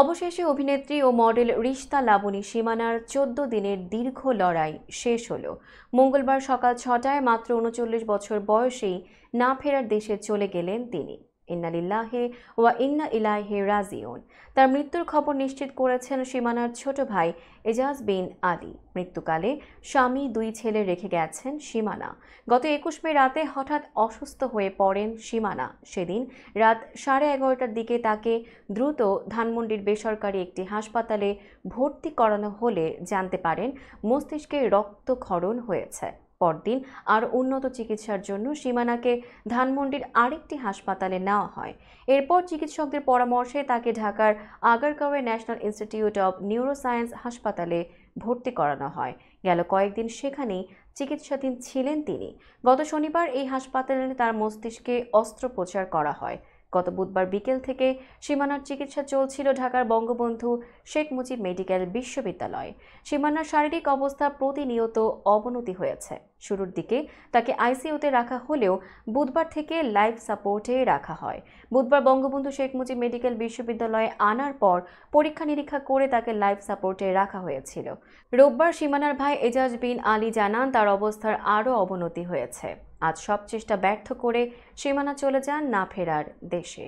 অবশেষে অভিনেত্রী ও মডেল রিশতা লাবণী সীমানার ১৪ দিনের দীর্ঘ লড়াই শেষ হলো। মঙ্গলবার সকাল ৬টায় মাত্র ৩৯ বছর বয়সেই না ফেরার দেশে চলে গেলেন তিনি। ইন্না লিল্লাহি ওয়া ইন্না ইলাইহি রাজিউন। তার মৃত্যুর খবর নিশ্চিত করেছেন সীমানার ছোট ভাই এজাজ বিন আলী। মৃত্যুকালে স্বামী, ২ ছেলে রেখে গেছেন সীমানা। গত ২১ মে রাতে হঠাৎ অসুস্থ হয়ে পড়েন সীমানা। সেদিন রাত 11:30টার দিকে তাকে দ্রুত ধানমন্ডির বেসরকারি একটি হাসপাতালে ভর্তি করানো হলে জানতে পারেন মস্তিষ্কে রক্তক্ষরণ হয়েছে। পরদিন আর উন্নত চিকিৎসার জন্য সীমানাকে ধানমন্ডির আরেকটি হাসপাতালে নেওয়া হয়। এরপর চিকিৎসকদের পরামর্শে তাকে ঢাকার আগারগাঁওয়ে ন্যাশনাল ইনস্টিটিউট অব নিউরোসায়েন্স হাসপাতালে ভর্তি করানো হয়। গেল কয়েকদিন সেখানেই চিকিৎসাধীন ছিলেন তিনি। গত শনিবার এই হাসপাতালে তার মস্তিষ্কে অস্ত্রোপচার করা হয়। গত বুধবার বিকেল থেকে সীমানার চিকিৎসা চলছিল ঢাকার বঙ্গবন্ধু শেখ মুজিব মেডিকেল বিশ্ববিদ্যালয়ে। সীমানার শারীরিক অবস্থা প্রতিনিয়ত অবনতি হয়েছে। শুরুর দিকে তাকে আইসিইউতে রাখা হলেও বুধবার থেকে লাইফ সাপোর্টে রাখা হয়। বুধবার বঙ্গবন্ধু শেখ মুজিব মেডিকেল বিশ্ববিদ্যালয়ে আনার পর পরীক্ষা নিরীক্ষা করে তাকে লাইফ সাপোর্টে রাখা হয়েছিল। রোববার সীমানার ভাই এজাজ বিন আলী জানান তার অবস্থার আরও অবনতি হয়েছে। আজ সব চেষ্টা ব্যর্থ করে সীমানা চলে যান না ফেরার দেশে।